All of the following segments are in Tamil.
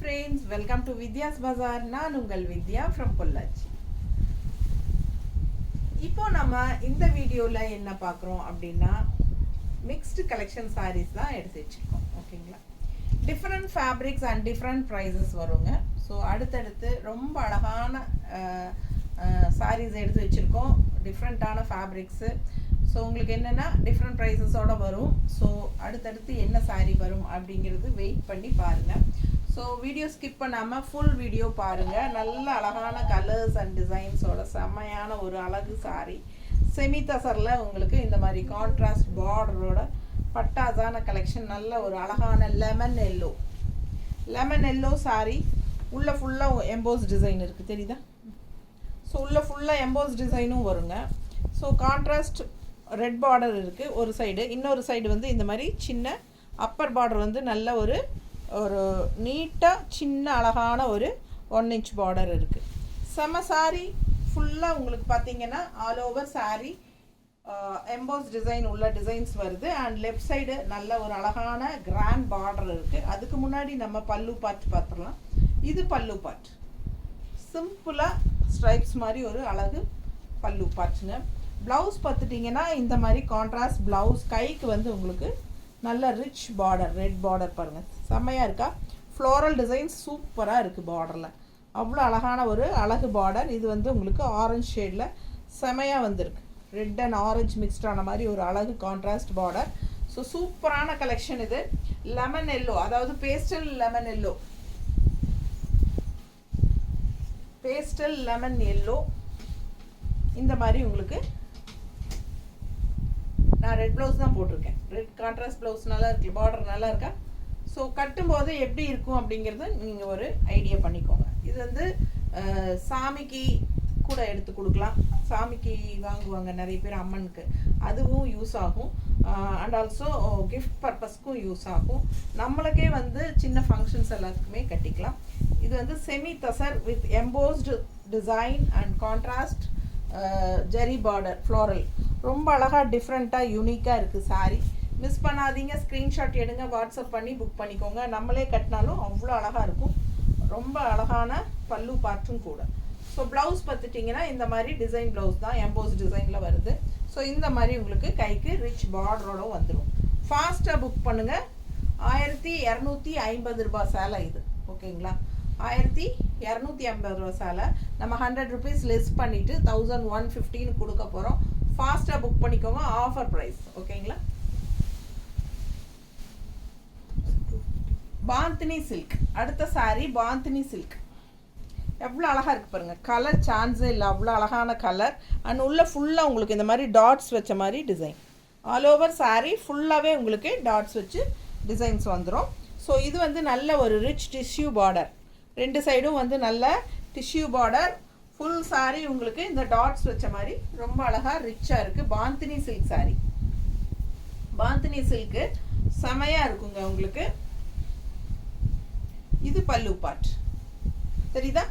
friends, welcome to Vidya's Bazaar. நான் உங்கள் வித்யா from பொள்ளாச்சி. இப்போ நம்ம இந்த வீடியோல என்ன பார்க்குறோம் அப்படின்னா மிக்ஸ்டு கலெக்ஷன் sarees தான் எடுத்து வச்சிருக்கோம். ஓகேங்களா? Different fabrics and different prices வருங்க. ஸோ அடுத்தடுத்து ரொம்ப அழகான sarees எடுத்து வச்சிருக்கோம். டிஃப்ரெண்ட்டான ஃபேப்ரிக்ஸு. ஸோ உங்களுக்கு என்னென்னா டிஃப்ரெண்ட் ப்ரைஸஸோடு வரும். ஸோ அடுத்தடுத்து என்ன சாரீ வரும் அப்படிங்கிறது வெயிட் பண்ணி பாருங்கள். ஸோ வீடியோ ஸ்கிப் பண்ணாமல் ஃபுல் வீடியோ பாருங்கள். நல்ல அழகான கலர்ஸ் அண்ட் டிசைன்ஸோட செம்மையான ஒரு அழகு சாரீ. செமி தசரில் உங்களுக்கு இந்த மாதிரி கான்ட்ராஸ்ட் பார்டரோட பட்டாசான கலெக்ஷன். நல்ல ஒரு அழகான லெமன் எல்லோ சாரீ. உள்ளே ஃபுல்லாக எம்போஸ் டிசைன் இருக்குது, தெரியுதா? ஸோ உள்ளே ஃபுல்லாக எம்போஸ் டிசைனும் வருங்க. ஸோ கான்ட்ராஸ்ட் ரெட் பார்டர் இருக்குது ஒரு சைடு, இன்னொரு சைடு வந்து இந்த மாதிரி சின்ன அப்பர் பார்டர் வந்து நல்ல ஒரு நீட்டாக சின்ன அழகான ஒரு 1 இன்ச் பார்டர் இருக்குது. செம சாரீ ஃபுல்லாக உங்களுக்கு பார்த்தீங்கன்னா all over sari EMBOSS design உள்ள டிசைன்ஸ் வருது. அண்ட் லெஃப்ட் சைடு நல்ல ஒரு அழகான கிராண்ட் பார்டர் இருக்குது. அதுக்கு முன்னாடி நம்ம பல்லு பார்ட் பார்த்துடலாம். இது பல்லு பார்ட், சிம்பிளாக ஸ்ட்ரைப்ஸ் மாதிரி ஒரு அழகு பல்லு பார்ட்ஸுங்க. ப்ளவுஸ் பார்த்துட்டிங்கன்னா இந்த மாதிரி கான்ட்ராஸ்ட் ப்ளவுஸ். கைக்கு வந்து உங்களுக்கு நல்ல ரிச் பார்டர், ரெட் பார்டர் பாருங்கள், செம்மையாக இருக்கா? ஃப்ளோரல் டிசைன் சூப்பராக இருக்குது பார்டரில். அவ்வளோ அழகான ஒரு அழகு பார்டர். இது வந்து உங்களுக்கு ஆரஞ்சு ஷேடில் செமையாக வந்திருக்கு. ரெட் அண்ட் ஆரஞ்சு மிக்ஸ்டான மாதிரி ஒரு அழகு கான்ட்ராஸ்ட் பார்டர். ஸோ சூப்பரான கலெக்ஷன் இது. லெமன் எல்லோ, அதாவது பேஸ்டல் லெமன் எல்லோ இந்த மாதிரி உங்களுக்கு. நான் ரெட் ப்ளவுஸ் தான் போட்டிருக்கேன். ரெட் கான்ட்ராஸ்ட் ப்ளவுஸ் நல்லா இருக்கு, பார்டர் நல்லா இருக்கா? ஸோ கட்டும்போது எப்படி இருக்கும் அப்படிங்கிறது நீங்கள் ஒரு ஐடியா பண்ணிக்கோங்க. இது வந்து சாமிக்கு கூட எடுத்து கொடுக்கலாம். சாமிக்கு வாங்குவாங்க நிறைய பேர் அம்மனுக்கு, அதுவும் யூஸ் ஆகும். அண்ட் ஆல்சோ கிஃப்ட் பர்பஸ்க்கும் யூஸ் ஆகும். நம்மளுக்கே வந்து சின்ன ஃபங்க்ஷன்ஸ் எல்லாத்துக்குமே கட்டிக்கலாம். இது வந்து semi tussar with embossed design and contrast zari border floral. ரொம்ப அழகாக டிஃப்ரெண்ட்டாக யூனிக்காக இருக்குது சாரீ. மிஸ் பண்ணாதீங்க, ஸ்க்ரீன்ஷாட் எடுங்க, வாட்ஸ்அப் பண்ணி புக் பண்ணிக்கோங்க. நம்மளே கட்டினாலும் அவ்வளோ அழகாக இருக்கும். ரொம்ப அழகான பல்லு பார்ட்டும் கூட. ஸோ ப்ளவுஸ் பார்த்துட்டிங்கன்னா இந்த மாதிரி டிசைன் ப்ளவுஸ் தான், எம்போஸ் டிசைனில் வருது. ஸோ இந்த மாதிரி உங்களுக்கு கைக்கு ரிச் பார்டரோட வந்துடும். ஃபாஸ்ட்டாக புக் பண்ணுங்கள். 1250 ரூபாய் சேலை இது. ஓகேங்களா? 1250 ரூபா சேலை. நம்ம 100 ருபீஸ் லெஸ் பண்ணிவிட்டு 1150 கொடுக்க போகிறோம். ஃபாஸ்ட்டாக புக் பண்ணிக்கோங்க, ஆஃபர் ப்ரைஸ். ஓகேங்களா? பாந்தினி சில்க். அடுத்த சாரீ பாந்தினி சில்க். எவ்வளோ அழகாக இருக்குது பாருங்கள். கலர் சான்ஸே இல்லை, அவ்வளோ அழகான கலர். அண்ட் உள்ள ஃபுல்லாக உங்களுக்கு இந்த மாதிரி டாட்ஸ் வச்ச மாதிரி டிசைன். ஆல் ஓவர் சாரீ ஃபுல்லாகவே உங்களுக்கு டாட்ஸ் வச்சு டிசைன்ஸ் வந்துடும். ஸோ இது வந்து நல்ல ஒரு ரிச் டிஷ்யூ பார்டர். ரெண்டு சைடும் வந்து நல்ல டிஷ்யூ பார்டர். ஃபுல் சாரீ உங்களுக்கு இந்த டாட்ஸ் வச்ச மாதிரி ரொம்ப அழகாக ரிச்சாக இருக்குது. பாந்தினி சில்க் சாரீ. பாந்தினி சில்க்கு செமையாக இருக்குங்க உங்களுக்கு. இது பல்லு பார்ட், தெரியுதா?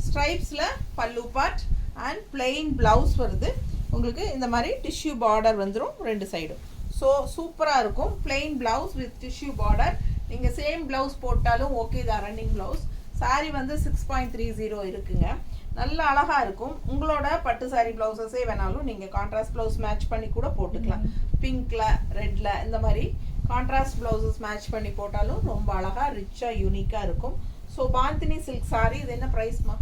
ஸ்ட்ரைப்ஸில் பல்லு பார்ட் அண்ட் பிளெயின் ப்ளவுஸ் வருது உங்களுக்கு. இந்த மாதிரி டிஷ்யூ பார்டர் வந்துடும் ரெண்டு சைடும். ஸோ சூப்பராக இருக்கும். Plain blouse with tissue border. நீங்கள் சேம் ப்ளவுஸ் போட்டாலும் ஓகே தான். Running blouse. சாரீ வந்து 6.30 இருக்குங்க. நல்ல அழகாக இருக்கும். உங்களோட பட்டு சாரீ ப்ளவுஸஸே வேணாலும் நீங்கள் கான்ட்ராஸ்ட் ப்ளவுஸ் மேட்ச் பண்ணி கூட போட்டுக்கலாம். பிங்க்கில், ரெட்டில் இந்த மாதிரி கான்ட்ராஸ்ட் ப்ளவுஸஸ் மேட்ச் பண்ணி போட்டாலும் ரொம்ப அழகாக ரிச்சாக யூனிக்காக இருக்கும். So bandhani silk sari. இது என்ன ப்ரைஸ்மா?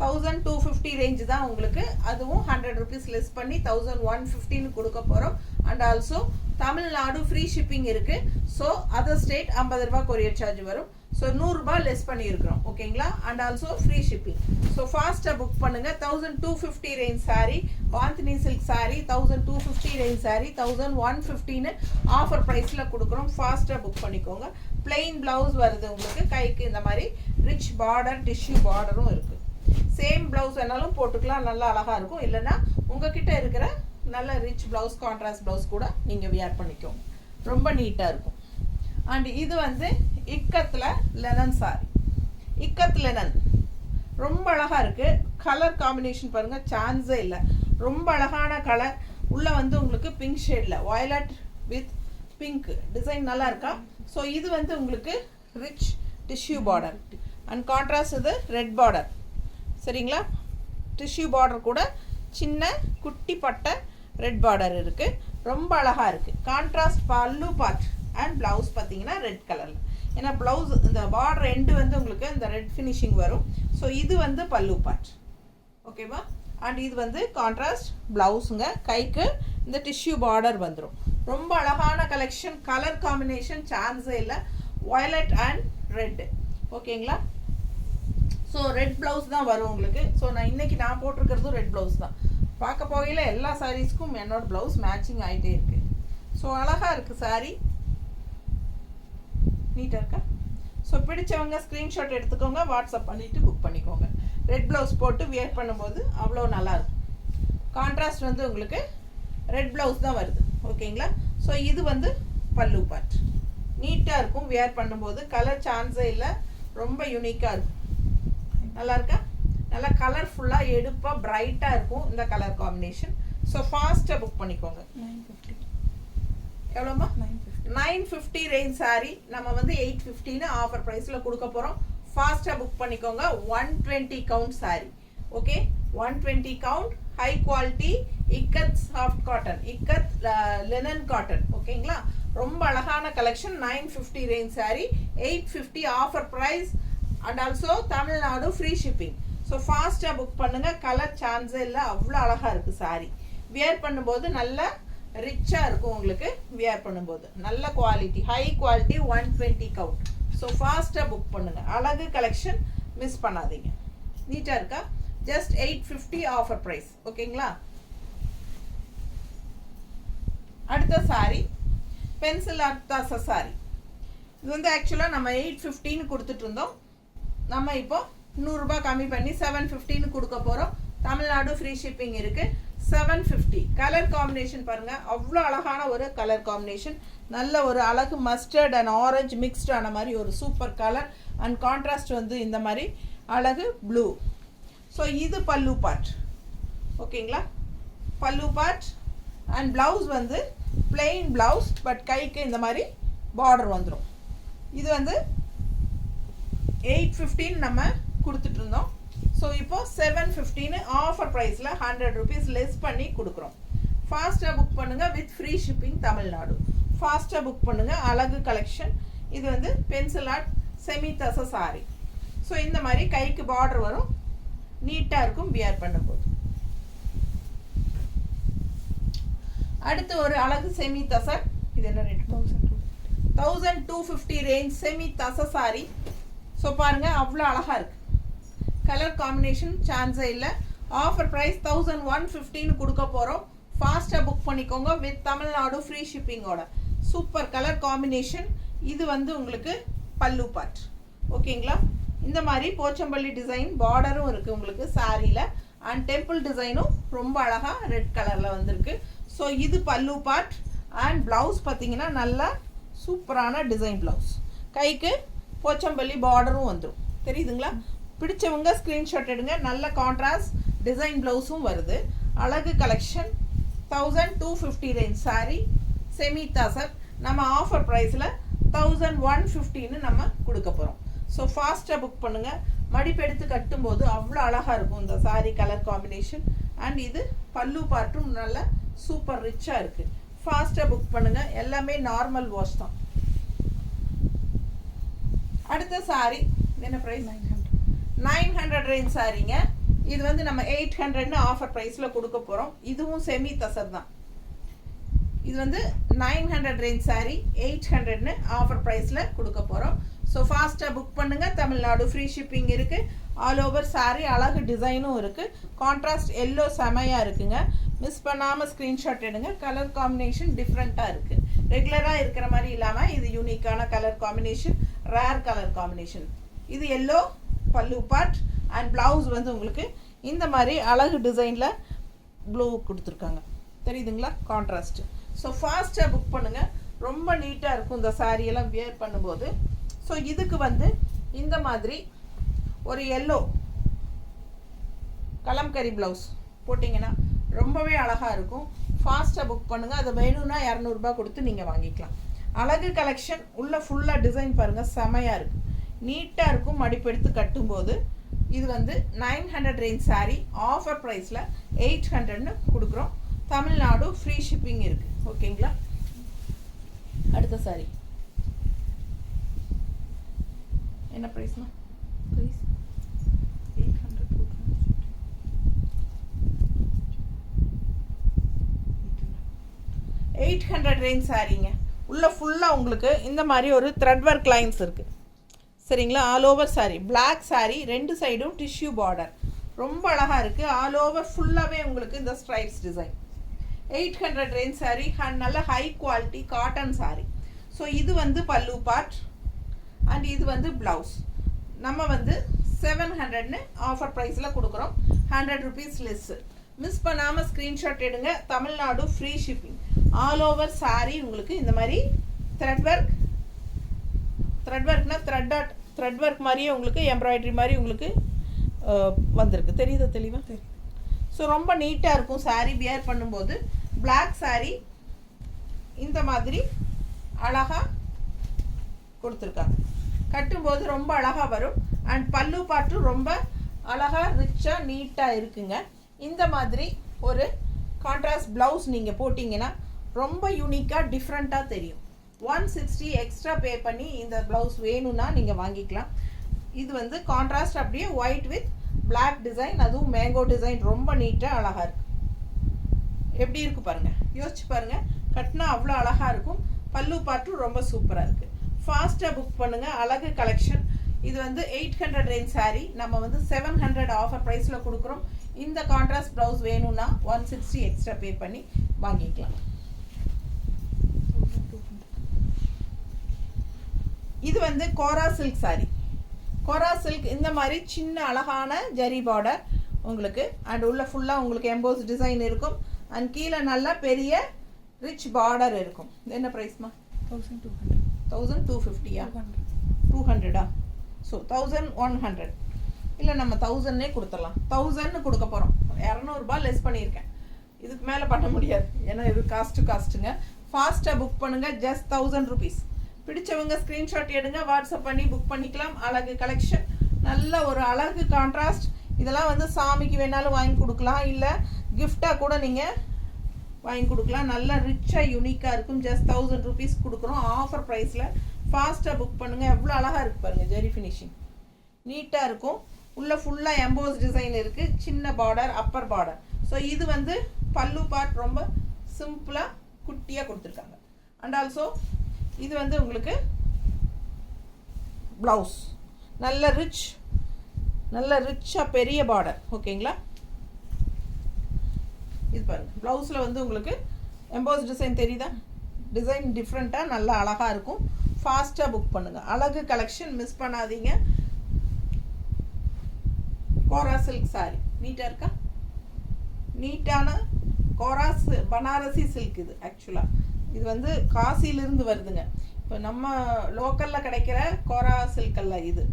1250 ரேஞ்சு தான் உங்களுக்கு. அதுவும் 100 ருபீஸ் லெஸ் பண்ணி 1150 கொடுக்க போகிறோம். And also Tamil Nadu free shipping இருக்குது. ஸோ அதர் ஸ்டேட் 50 ரூபா கொரியர் சார்ஜ் வரும். ஸோ 100 ரூபா லெஸ் பண்ணியிருக்கிறோம். ஓகேங்களா? And also free shipping. So ஃபாஸ்ட்டாக புக் பண்ணுங்கள். 1250 range sari bandhani silk sari. 1250 range sari 1150 offer ப்ரைஸில் கொடுக்குறோம். ஃபாஸ்ட்டாக புக் பண்ணிக்கோங்க. பிளெயின் ப்ளவுஸ் வருது உங்களுக்கு. கைக்கு இந்த மாதிரி ரிச் பார்டர் டிஷ்யூ பார்டரும் இருக்குது. சேம் ப்ளவுஸ் வேணாலும் போட்டுக்கலாம், நல்லா அழகாக இருக்கும். இல்லைன்னா உங்ககிட்ட இருக்கிற நல்ல ரிச் ப்ளவுஸ், கான்ட்ராஸ்ட் ப்ளவுஸ் கூட நீங்கள் வியர் பண்ணிக்கோங்க. ரொம்ப நீட்டாக இருக்கும். அண்ட் இது வந்து இக்கத்தில் லெனன் சாரி. இக்கத் லெனன் ரொம்ப அழகாக இருக்குது. கலர் காம்பினேஷன் பாருங்கள், சான்ஸே இல்லை. ரொம்ப அழகான கலர். உள்ளே வந்து உங்களுக்கு பிங்க் ஷேடில் வயலட் வித் பிங்க் டிசைன் நல்லா இருக்கா? ஸோ இது வந்து உங்களுக்கு rich tissue border and contrast இது ரெட் பார்டர். சரிங்களா? டிஷ்யூ பார்டர் கூட சின்ன குட்டி பட்டை ரெட் பார்டர் இருக்குது. ரொம்ப அழகாக இருக்குது. கான்ட்ராஸ்ட் பல்லு பார்ட் அண்ட் ப்ளவுஸ் பார்த்தீங்கன்னா ரெட் கலரில். ஏன்னா ப்ளவுஸ் இந்த பார்டர் எண்டு வந்து உங்களுக்கு இந்த ரெட் ஃபினிஷிங் வரும். ஸோ இது வந்து பல்லு பார்ட். ஓகேவா? அண்ட் இது வந்து கான்ட்ராஸ்ட் ப்ளவுஸுங்க. கைக்கு இந்த டிஷ்யூ பார்டர் வந்துடும். ரொம்ப அழகான கலெக்ஷன். கலர் காம்பினேஷன் சான்ஸே இல்லை. Violet and red. ஓகேங்களா? ஸோ ரெட் ப்ளவுஸ் தான் வரும் உங்களுக்கு. ஸோ இன்றைக்கி நான் போட்டிருக்கிறதும் ரெட் ப்ளவுஸ் தான். பார்க்க போகையில் எல்லா சாரீஸ்க்கும் என்னோடய ப்ளவுஸ் மேட்சிங் ஆகிட்டே இருக்குது. ஸோ அழகாக இருக்குது சாரீ. நீட்டாக இருக்கா? ஸோ பிடிச்சவங்க ஸ்க்ரீன்ஷாட் எடுத்துக்கோங்க, வாட்ஸ்அப் பண்ணிவிட்டு புக் பண்ணிக்கோங்க. ரெட் ப்ளவுஸ் போட்டு வியர் பண்ணும்போது அவ்வளோ நல்லாயிருக்கும். கான்ட்ராஸ்ட் வந்து உங்களுக்கு ரெட் ப்ளவுஸ் தான் வருது. ஓகேங்களா? ஸோ இது வந்து பல்லு பார்ட். நீட்டாக இருக்கும் வியர் பண்ணும்போது. கலர் சான்ஸே இல்லை. ரொம்ப யூனிக்காக இருக்கும். நல்லா இருக்கா? நல்லா கலர்ஃபுல்லாக எடுப்பாக பிரைட்டாக இருக்கும் இந்த கலர் காம்பினேஷன். ஸோ ஃபாஸ்ட்டாக புக் பண்ணிக்கோங்க. 950. எவ்வளோமா? 950 ரேஞ்ச் சாரீ நம்ம வந்து 850ன்னு ஆஃபர் ப்ரைஸில் கொடுக்க போகிறோம். ஃபாஸ்ட்டாக புக் பண்ணிக்கோங்க. 120 count sari. Okay? 120 count high quality ikat soft cotton, ikat linen cotton. ஓகேங்களா? ரொம்ப அழகான collection. 950 range sari, 850 offer price and also Tamil Nadu free shipping. So ஃபாஸ்ட்டாக புக் பண்ணுங்கள். கலர் சான்ஸே இல்லை. அவ்வளோ அழகாக இருக்குது சாரீ. வியர் பண்ணும்போது நல்லா ரிச்சாக இருக்கும் உங்களுக்கு. வியர் பண்ணும்போது நல்ல quality, high quality. 120 count. So ஃபாஸ்ட்டாக புக் பண்ணுங்கள். அழகு கலெக்ஷன், மிஸ் பண்ணாதீங்க. நீட்டாக இருக்கா? Just 850 offer price. ஓகேங்களா? அடுத்த சாரி பென்சில் ஆர்ட் சாரி. இது வந்து ஆக்சுவலாக நம்ம 850ன்னு கொடுத்துட்டு இருந்தோம். நம்ம இப்போ 100 ரூபாய் கம்மி பண்ணி 750ன்னு கொடுக்க போகிறோம். தமிழ்நாடு ஃப்ரீ ஷிப்பிங் இருக்குது. 750. கலர் காம்பினேஷன் பாருங்கள். அவ்வளோ அழகான ஒரு கலர் காம்பினேஷன். நல்ல ஒரு அழகு மஸ்டர்ட் அண்ட் ஆரஞ்சு மிக்ஸ்டு ஆன மாதிரி ஒரு சூப்பர் கலர். அண்ட் கான்ட்ராஸ்ட் வந்து இந்த மாதிரி அழகு ப்ளூ. ஸோ இது பல்லு பார்ட். ஓகேங்களா? பல்லு பார்ட் அண்ட் ப்ளவுஸ் வந்து பிளெயின் ப்ளவுஸ். பட் கைக்கு இந்த மாதிரி பார்டர் வந்துடும். இது வந்து 850 நம்ம கொடுத்துட்டு இருந்தோம். ஸோ இப்போ 750ன்னு ஆஃபர் ப்ரைஸில் 100 rupees லெஸ் பண்ணி கொடுக்குறோம். ஃபாஸ்ட்டாக புக் பண்ணுங்கள். With free shipping Tamil Nadu. ஃபாஸ்ட்டாக புக் பண்ணுங்கள். அழகு கலெக்ஷன். இது வந்து பென்சில் ஆர்ட் செமி தச சாரி. ஸோ இந்த மாதிரி கைக்கு பார்டர் வரும். நீட்டாக இருக்கும் வியர் பண்ணும்போது. அடுத்து ஒரு அழகு செமி தசர். இது என்ன ரேட்? 1250 ரேஞ்ச் செமி தச சாரி. ஸோ பாருங்கள் அவ்வளோ அழகாக இருக்குது. கலர் காம்பினேஷன் சான்ஸே இல்லை. ஆஃபர் ப்ரைஸ் 1150ன்னு கொடுக்க போகிறோம். ஃபாஸ்ட்டாக புக் பண்ணிக்கோங்க. வித் தமிழ்நாடு ஃப்ரீ ஷிப்பிங்கோட. Super colour combination. இது வந்து உங்களுக்கு பல்லு பார்ட். ஓகேங்களா? இந்த மாதிரி போச்சம்பள்ளி டிசைன் பார்டரும் இருக்குது உங்களுக்கு சாரியில். அண்ட் டெம்பிள் டிசைனும் ரொம்ப அழகாக ரெட் கலரில் வந்திருக்கு. ஸோ இது பல்லு பார்ட். அண்ட் ப்ளவுஸ் பார்த்தீங்கன்னா நல்லா சூப்பரான டிசைன் ப்ளவுஸ். கைக்கு போச்சம்பள்ளி பார்டரும் வந்துடும். தெரியுதுங்களா? பிடிச்சவங்க ஸ்க்ரீன்ஷாட் எடுங்க. நல்ல கான்ட்ராஸ்ட் டிசைன் ப்ளவுஸும் வருது. அழகு collection. 1250 range sorry semi tussar. நம்ம ஆஃபர் ப்ரைஸில் 1150ன்னு நம்ம கொடுக்க போகிறோம். ஸோ ஃபாஸ்ட்டாக புக் பண்ணுங்கள். மடிப்பெடுத்து கட்டும்போது அவ்வளோ அழகாக இருக்கும் இந்த சாரி கலர் காம்பினேஷன். அண்ட் இது பல்லு பார்ட்டும் நல்ல சூப்பர் ரிச்சாக இருக்குது. ஃபாஸ்ட்டாக புக் பண்ணுங்கள். எல்லாமே நார்மல் வாஷ் தான். அடுத்த சாரி என்ன ப்ரைஸ்? 900 ரேஞ்ச் சாரிங்க. இது வந்து நம்ம 800ன்னு ஆஃபர் ப்ரைஸில் கொடுக்க போகிறோம். இதுவும் செமி தசர் தான். இது வந்து 900 ரேஞ்ச் சாரி 800ன்னு ஆஃபர் ப்ரைஸில் கொடுக்க போகிறோம். ஸோ ஃபாஸ்ட்டாக புக் பண்ணுங்கள். தமிழ்நாடு ஃப்ரீ ஷிப்பிங் இருக்குது. ஆல் ஓவர் சாரி அழகு டிசைனும் இருக்குது. கான்ட்ராஸ்ட் எல்லோ செமையாக இருக்குங்க. மிஸ் பண்ணாமல் ஸ்க்ரீன்ஷாட் எடுங்க. கலர் காம்பினேஷன் டிஃப்ரெண்ட்டாக இருக்குது. ரெகுலராக இருக்கிற மாதிரி இல்லாமல் இது யூனிக்கான colour combination, rare colour combination. இது எல்லோ பல்லு பார்ட். அண்ட் ப்ளவுஸ் வந்து உங்களுக்கு இந்த மாதிரி அழகு டிசைனில் ப்ளூ கொடுத்துருக்காங்க. தெரியுதுங்களா? கான்ட்ராஸ்ட்டு. ஸோ ஃபாஸ்ட்டாக புக் பண்ணுங்கள். ரொம்ப நீட்டாக இருக்கும் இந்த சாரியெல்லாம் வியர் பண்ணும்போது. ஸோ இதுக்கு வந்து இந்த மாதிரி ஒரு எல்லோ கலம்கரி ப்ளவுஸ் போட்டிங்கன்னா ரொம்பவே அழகாக இருக்கும். ஃபாஸ்ட்டாக புக் பண்ணுங்கள். அது வேணும்னா 200 ரூபாய் கொடுத்து நீங்கள் வாங்கிக்கலாம். அழகு கலெக்ஷன். உள்ள ஃபுல்லாக டிசைன் பாருங்கள் செமையாக இருக்குது. நீட்டாக இருக்கும். மடிப்பு எடுத்து கட்டும்போது இது வந்து 900 ரேஞ்ச் சாரீ. ஆஃபர் ப்ரைஸில் 800ன்னு கொடுக்குறோம். தமிழ்நாடு ஃப்ரீ ஷிப்பிங் இருக்குது. ஓகேங்களா? அடுத்த சாரீ என்ன ப்ரைஸ்மா? Price 800 range சாரீங்க. உள்ள ஃபுல்லாக உங்களுக்கு இந்த மாதிரி ஒரு த்ரெட் ஒர்க் லைன்ஸ் இருக்குது. சரிங்களா? All over sari black sari, 2 சைடும் டிஷ்யூ பார்டர், ரொம்ப அழகாக இருக்குது. ஆல் ஓவர் ஃபுல்லாகவே உங்களுக்கு இந்த ஸ்ட்ரைப்ஸ் டிசைன். 800 ரேஞ்ச் சாரீ, நல்ல high quality cotton sari. So இது வந்து பல்லு பார்ட் அண்ட் இது வந்து ப்ளவுஸ். நம்ம வந்து 700ன்னு ஆஃபர் ப்ரைஸில் கொடுக்குறோம். 100 ருபீஸ் லெஸ்ஸு. மிஸ் பண்ணாமல் ஸ்க்ரீன்ஷாட் எடுங்க. Tamil Nadu free shipping. All over sari உங்களுக்கு இந்த மாதிரி த்ரெட் ஒர்க்னா த்ரெட் ஒர்க் மாதிரியே உங்களுக்கு எம்ப்ராய்டரி மாதிரி உங்களுக்கு வந்திருக்கு. தெரியுதா? தெளிவாக தெரியும். ஸோ ரொம்ப நீட்டாக இருக்கும் சாரீ வியர் பண்ணும்போது. பிளாக் சாரீ இந்த மாதிரி அழகாக கொடுத்துருக்காங்க. கட்டும்போது ரொம்ப அழகாக வரும். அண்ட் பல்லு பாட்டும் ரொம்ப அழகாக ரிச்சாக நீட்டாக இருக்குங்க. இந்த மாதிரி ஒரு கான்ட்ராஸ்ட் ப்ளவுஸ் நீங்கள் போட்டிங்கன்னா ரொம்ப யூனிக்காக டிஃப்ரெண்ட்டாக தெரியும். 160 எக்ஸ்ட்ரா பே பண்ணி இந்த ப்ளவுஸ் வேணும்னா நீங்கள் வாங்கிக்கலாம். இது வந்து கான்ட்ராஸ்ட் அப்படியே ஒயிட் வித் பிளாக் டிசைன், அதுவும் மேங்கோ டிசைன், ரொம்ப நீட்டாக அழகாக இருக்குது. எப்படி இருக்குது பாருங்கள், யோசிச்சு பாருங்கள். கட்டினா அவ்வளோ அழகாக இருக்கும். பல்லு பாட்டும் ரொம்ப சூப்பராக இருக்குது. ஃபாஸ்ட்டாக புக் பண்ணுங்கள். அழகு கலெக்ஷன். இது வந்து 800 ரேஞ்ச் சாரீ. நம்ம வந்து 700 ஆஃபர் ப்ரைஸில் கொடுக்குறோம். இந்த கான்ட்ராஸ்ட் ப்ளவுஸ் வேணும்னா 160 எக்ஸ்ட்ரா பே பண்ணி வாங்கிக்கலாம். இது வந்து கோரா சில்க் சாரீ. கோரா சில்க் இந்த மாதிரி சின்ன அழகான ஜரி பார்டர் உங்களுக்கு. அண்ட் உள்ள ஃபுல்லாக உங்களுக்கு எம்போஸ் டிசைன் இருக்கும். அண்ட் கீழே நல்லா பெரிய ரிச் பார்டர் இருக்கும். என்ன ப்ரைஸ்மா? 1250. 200 ஸோ 1100 இல்லை, நம்ம 1000னே கொடுத்துடலாம். 1000ன்னு கொடுக்க போகிறோம். 200 லெஸ் பண்ணியிருக்கேன். இதுக்கு மேலே பண்ண முடியாது, ஏன்னா இது காஸ்ட்டுங்க. ஃபாஸ்ட்டாக புக் பண்ணுங்கள். Just 1000 rupees. பிடிச்சவங்க ஸ்க்ரீன்ஷாட் எடுங்க, வாட்ஸ்அப் பண்ணி புக் பண்ணிக்கலாம். அழகு கலெக்ஷன், நல்ல ஒரு அழகு கான்ட்ராஸ்ட். இதெல்லாம் வந்து சாமிக்கு வேணாலும் வாங்கி கொடுக்கலாம், இல்லை கிஃப்டாக கூட நீங்கள் வாங்கி கொடுக்கலாம். நல்லா ரிச்சாக யூனிக்காக இருக்கும். ஜஸ்ட் 1000 ருபீஸ் கொடுக்குறோம் ஆஃபர் ப்ரைஸில். ஃபாஸ்ட்டாக புக் பண்ணுங்கள். எவ்வளோ அழகாக இருக்குது பாருங்கள். ஜெரி ஃபினிஷிங் நீட்டாக இருக்கும். உள்ளே ஃபுல்லாக எம்போஸ் டிசைன் இருக்குது. சின்ன பார்டர், அப்பர் பார்டர். ஸோ இது வந்து பல்லு பார்ட் ரொம்ப சிம்பிளாக குட்டியாக கொடுத்துருக்காங்க. அண்ட் ஆல்சோ இது வந்து உங்களுக்கு ப்ளவுஸ் நல்ல ரிச்சாக பெரிய பார்டர். ஓகேங்களா? இது பாருங்கள். ப்ளவுஸில் வந்து உங்களுக்கு எம்போஸ் டிசைன் தெரியுதா? டிசைன் டிஃப்ரெண்ட்டாக நல்லா அழகாக இருக்கும். ஃபாஸ்ட்டாக புக் பண்ணுங்கள். அழகு கலெக்ஷன், மிஸ் பண்ணாதீங்க. கோரா சில்க் சாரி நீட்டாக இருக்கா? நீட்டான கோராஸ் பனாரசி சில்க். இது ஆக்சுவலாக இது வந்து காசியிலிருந்து வருதுங்க. இப்போ நம்ம லோக்கலில் கிடைக்கிற கோரா சில்க் அல்ல இது.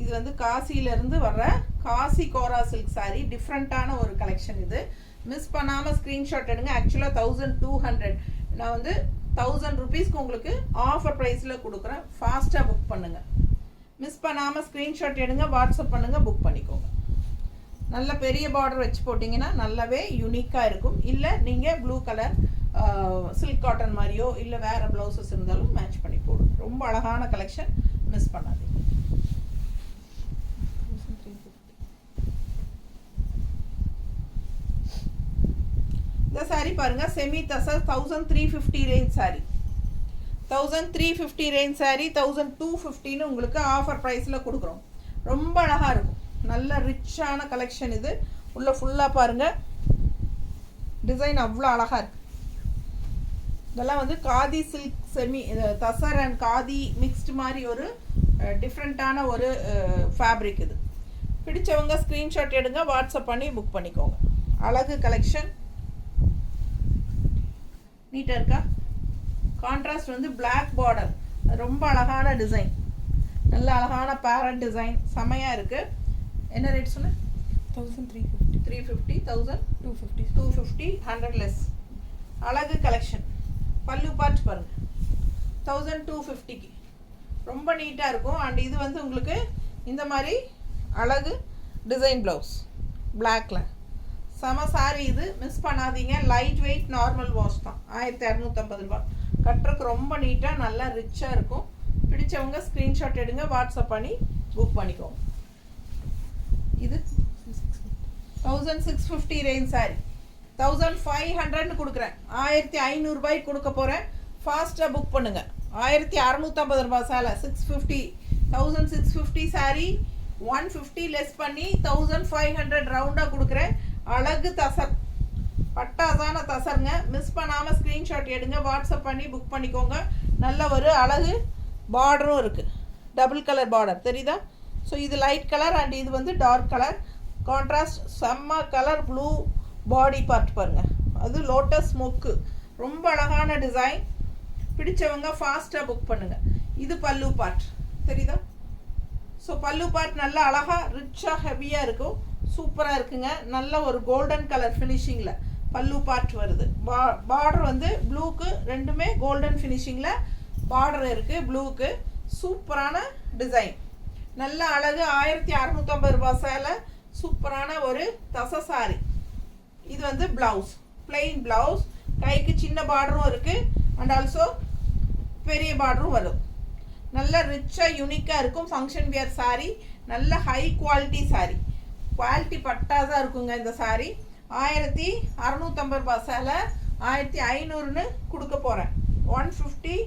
இது வந்து காசியிலேருந்து வர்ற காசி கோரா சில்க் சாரி. டிஃப்ரெண்ட்டான ஒரு கலெக்ஷன் இது. மிஸ் பண்ணாமல் ஸ்க்ரீன்ஷாட் எடுங்க. ஆக்சுவலாக 1200. நான் வந்து 1000 ருபீஸ்க்கு உங்களுக்கு ஆஃபர் ப்ரைஸில் கொடுக்குறேன். ஃபாஸ்ட்டாக புக் பண்ணுங்கள். மிஸ் பண்ணாமல் ஸ்க்ரீன்ஷாட் எடுங்க, வாட்ஸ்அப் பண்ணுங்கள், புக் பண்ணிக்கோங்க. நல்ல பெரிய பார்டர் வச்சு போட்டிங்கன்னா நல்லாவே யூனிக்காக இருக்கும். இல்லை நீங்கள் ப்ளூ கலர் சில்க் காட்டன் மாதிரியோ இல்லை வேறு ப்ளவுசஸ் இருந்தாலும் மேட்ச் பண்ணி போடும். ரொம்ப அழகான கலெக்ஷன், மிஸ் பண்ணாதீங்க. இந்த சாரீ பாருங்கள். Semi tussar 1350 range sari. 1350 range sari 1250ன்னு உங்களுக்கு ஆஃபர் ப்ரைஸில் கொடுக்குறோம். ரொம்ப அழகாக இருக்கும். நல்ல ரிச்சான கலெக்ஷன் இது. உள்ள ஃபுல்லாக பாருங்கள், டிசைன் அவ்வளோ அழகாக இருக்குது. இதெல்லாம் வந்து khadi silk semi tussar and khadi mixed மாதிரி ஒரு டிஃப்ரெண்ட்டான ஒரு ஃபேப்ரிக் இது. பிடிச்சவங்க ஸ்க்ரீன்ஷாட் எடுங்க, வாட்ஸ்அப் பண்ணி புக் பண்ணிக்கோங்க. அழகு கலெக்ஷன் நீட்டாக இருக்கா? கான்ட்ராஸ்ட் வந்து பிளாக் பார்டர், ரொம்ப அழகான டிசைன், நல்ல அழகான பேரட் டிசைன், செமையாக இருக்குது. என்ன ரேட் சொன்ன? 1350. 350, 1250, 250, 100 லெஸ். அழகு கலெக்ஷன். பல்லு பார்ட் பாருங்கள். 1250க்கு ரொம்ப நீட்டாக இருக்கும். அண்ட் இது வந்து உங்களுக்கு இந்த மாதிரி அழகு டிசைன் ப்ளவுஸ் பிளாக்ல செம சாரி. இது மிஸ் பண்ணாதீங்க. லைட் வெயிட் நார்மல் வாஷ் தான். 1250 ரூபா. கட்டுறதுக்கு ரொம்ப நீட்டாக நல்லா ரிச்சாக இருக்கும். பிடிச்சவங்க ஸ்க்ரீன்ஷாட் எடுங்க, வாட்ஸ்அப் பண்ணி புக் பண்ணிக்கோங்க. இது 1650 ரேஞ்ச் சாரி 1500 கொடுக்குறேன். 1500 ரூபாய்க்கு கொடுக்க போகிறேன். ஃபாஸ்ட்டாக புக் பண்ணுங்கள். 1650 ரூபாய் சேலை 650 1650 சாரி 150 லெஸ் பண்ணி 1500 ரவுண்டாக கொடுக்குறேன். அழகு தசர், பட்டாசான தசருங்க. மிஸ் பண்ணாமல் ஸ்க்ரீன்ஷாட் எடுங்க, வாட்ஸ்அப் பண்ணி புக் பண்ணிக்கோங்க. நல்ல ஒரு அழகு பார்டரும் இருக்குது. டபுள் கலர் பார்டர் தெரியுதா? ஸோ இது லைட் கலர் அண்ட் இது வந்து டார்க் கலர். கான்ட்ராஸ்ட் செம்ம கலர் ப்ளூ பாடி பார்ட் பாருங்கள். அது லோட்டஸ் மொக்கு, ரொம்ப அழகான டிசைன். பிடிச்சவங்க ஃபாஸ்ட்டாக புக் பண்ணுங்கள். இது பல்லு பார்ட் தெரியுதா? ஸோ பல்லு பார்ட் நல்லா அழகாக ரிச்சாக ஹெவியாக இருக்கும். சூப்பராக இருக்குங்க. நல்ல ஒரு கோல்டன் கலர் ஃபினிஷிங்கில் பல்லு பார்ட் வருது. பார்டர் வந்து ப்ளூக்கு ரெண்டுமே கோல்டன் ஃபினிஷிங்கில் பார்டர் இருக்குது. ப்ளூக்கு சூப்பரான டிசைன். நல்ல அழகு 1650 ரூபாய் சேலை. சூப்பரான ஒரு தச சாரி. இது வந்து ப்ளவுஸ், பிளெயின் ப்ளவுஸ். கைக்கு சின்ன பார்டரும் இருக்குது அண்ட் ஆல்சோ பெரிய பார்டரும் வரும். நல்ல ரிச்சாக யூனிக்காக இருக்கும். Function wear sorry. நல்ல ஹை குவாலிட்டி சாரி. குவாலிட்டி பட்டாசாக இருக்குங்க இந்த சாரி. 1650 ரூபாய் சேலை 1500ன்னு கொடுக்க போகிறேன். 150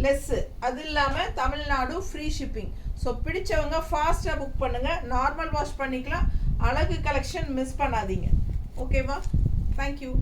லெஸ்ஸு. அது இல்லாமல் தமிழ்நாடு ஃப்ரீ ஷிப்பிங். ஸோ பிடிச்சவங்க ஃபாஸ்ட்டாக புக் பண்ணுங்கள். நார்மல் வாஷ் பண்ணிக்கலாம். அழகு கலெக்ஷன் மிஸ் பண்ணாதீங்க. ஓகேவா? தேங்க்யூ.